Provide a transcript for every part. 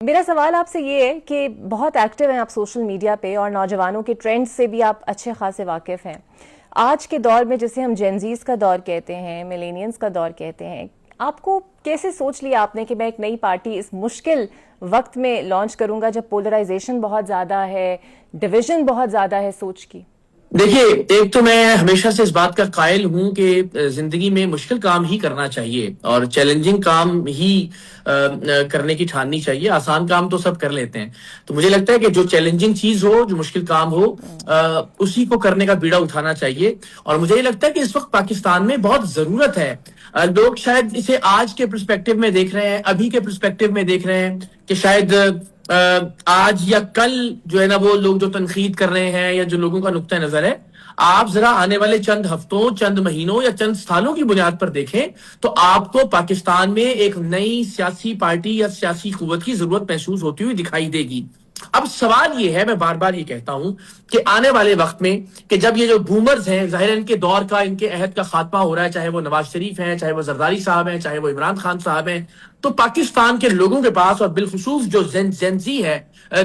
میرا سوال آپ سے یہ ہے کہ بہت ایکٹیو ہیں آپ سوشل میڈیا پہ اور نوجوانوں کے ٹرینڈ سے بھی آپ اچھے خاصے واقف ہیں. آج کے دور میں جسے ہم جینزیز کا دور کہتے ہیں، ملینینز کا دور کہتے ہیں، آپ کو کیسے سوچ لیا آپ نے کہ میں ایک نئی پارٹی اس مشکل وقت میں لانچ کروں گا جب پولرائزیشن بہت زیادہ ہے، ڈویژن بہت زیادہ ہے سوچ کی؟ دیکھیے، ایک تو میں ہمیشہ سے اس بات کا قائل ہوں کہ زندگی میں مشکل کام ہی کرنا چاہیے اور چیلنجنگ کام ہی کرنے کی ٹھاننی چاہیے. آسان کام تو سب کر لیتے ہیں. تو مجھے لگتا ہے کہ جو چیلنجنگ چیز ہو، جو مشکل کام ہو، اسی کو کرنے کا بیڑا اٹھانا چاہیے. اور مجھے یہ لگتا ہے کہ اس وقت پاکستان میں بہت ضرورت ہے. لوگ شاید اسے آج کے پرسپیکٹو میں دیکھ رہے ہیں، ابھی کے پرسپیکٹو میں دیکھ رہے ہیں کہ شاید آج یا کل جو ہے نا وہ لوگ جو تنقید کر رہے ہیں یا جو لوگوں کا نقطہ نظر ہے، آپ ذرا آنے والے چند ہفتوں، چند مہینوں یا چند سالوں کی بنیاد پر دیکھیں تو آپ کو پاکستان میں ایک نئی سیاسی پارٹی یا سیاسی قوت کی ضرورت محسوس ہوتی ہوئی دکھائی دے گی. اب سوال یہ ہے، میں بار بار یہ کہتا ہوں کہ آنے والے وقت میں کہ جب یہ جو بومرز ہیں، ظاہر ان کے دور کا، ان کے عہد کا خاتمہ ہو رہا ہے، چاہے وہ نواز شریف ہیں، چاہے وہ زرداری صاحب ہیں، چاہے وہ عمران خان صاحب ہیں، تو پاکستان کے لوگوں کے پاس اور بالخصوص جو جینزی ہے،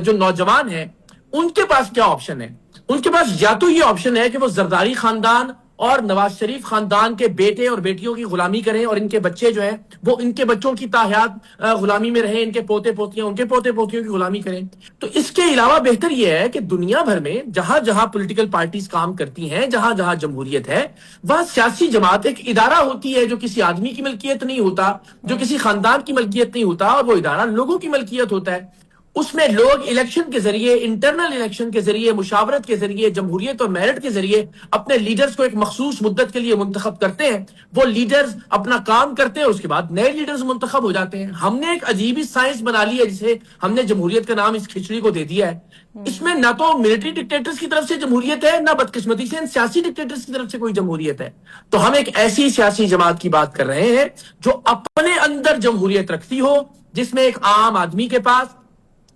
جو نوجوان ہیں، ان کے پاس کیا آپشن ہے؟ ان کے پاس یا تو یہ آپشن ہے کہ وہ زرداری خاندان اور نواز شریف خاندان کے بیٹے اور بیٹیوں کی غلامی کریں اور ان کے بچے جو ہیں وہ ان کے بچوں کی تاحیات غلامی میں رہیں، ان کے پوتے پوتیاں ان کے پوتے پوتیوں کی غلامی کریں. تو اس کے علاوہ بہتر یہ ہے کہ دنیا بھر میں جہاں جہاں پولیٹیکل پارٹیز کام کرتی ہیں، جہاں جہاں جمہوریت ہے، وہاں سیاسی جماعت ایک ادارہ ہوتی ہے جو کسی آدمی کی ملکیت نہیں ہوتا، جو کسی خاندان کی ملکیت نہیں ہوتا، اور وہ ادارہ لوگوں کی ملکیت ہوتا ہے. اس میں لوگ الیکشن کے ذریعے، انٹرنل الیکشن کے ذریعے، مشاورت کے ذریعے، جمہوریت اور میرٹ کے ذریعے اپنے لیڈرز کو ایک مخصوص مدت کے لیے منتخب کرتے ہیں. وہ لیڈرز اپنا کام کرتے ہیں، اس کے بعد نئے لیڈرز منتخب ہو جاتے ہیں. ہم نے ایک عجیب ہی سائنس بنا لی ہے جسے ہم نے جمہوریت کا نام اس کھچڑی کو دے دیا ہے. اس میں نہ تو ملٹری ڈکٹیٹرز کی طرف سے جمہوریت ہے، نہ بدقسمتی سے سیاسی ڈکٹیٹرز کی طرف سے کوئی جمہوریت ہے. تو ہم ایک ایسی سیاسی جماعت کی بات کر رہے ہیں جو اپنے اندر جمہوریت رکھتی ہو، جس میں ایک عام آدمی کے پاس،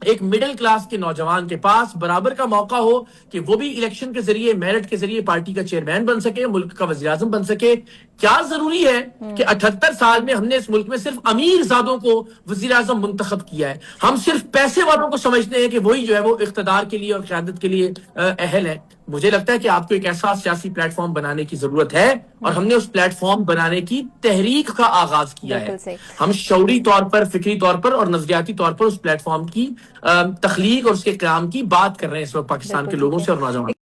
ایک مڈل کلاس کے نوجوان کے پاس برابر کا موقع ہو کہ وہ بھی الیکشن کے ذریعے، میرٹ کے ذریعے پارٹی کا چیئرمین بن سکے، ملک کا وزیر اعظم بن سکے. کیا ضروری ہے کہ 78 سال میں ہم نے اس ملک میں صرف امیر زادوں کو وزیر اعظم منتخب کیا ہے؟ ہم صرف پیسے والوں کو سمجھتے ہیں کہ وہی جو ہے وہ اقتدار کے لیے اور قیادت کے لیے اہل ہے. مجھے لگتا ہے کہ آپ کو ایک ایسا سیاسی پلیٹ فارم بنانے کی ضرورت ہے، اور ہم نے اس پلیٹ فارم بنانے کی تحریک کا آغاز کیا ہے. ہم شعوری طور پر، فکری طور پر اور نظریاتی طور پر اس پلیٹ فارم کی تخلیق اور اس کے قیام کی بات کر رہے ہیں اس وقت پاکستان کے لوگوں سے اور نوجوانوں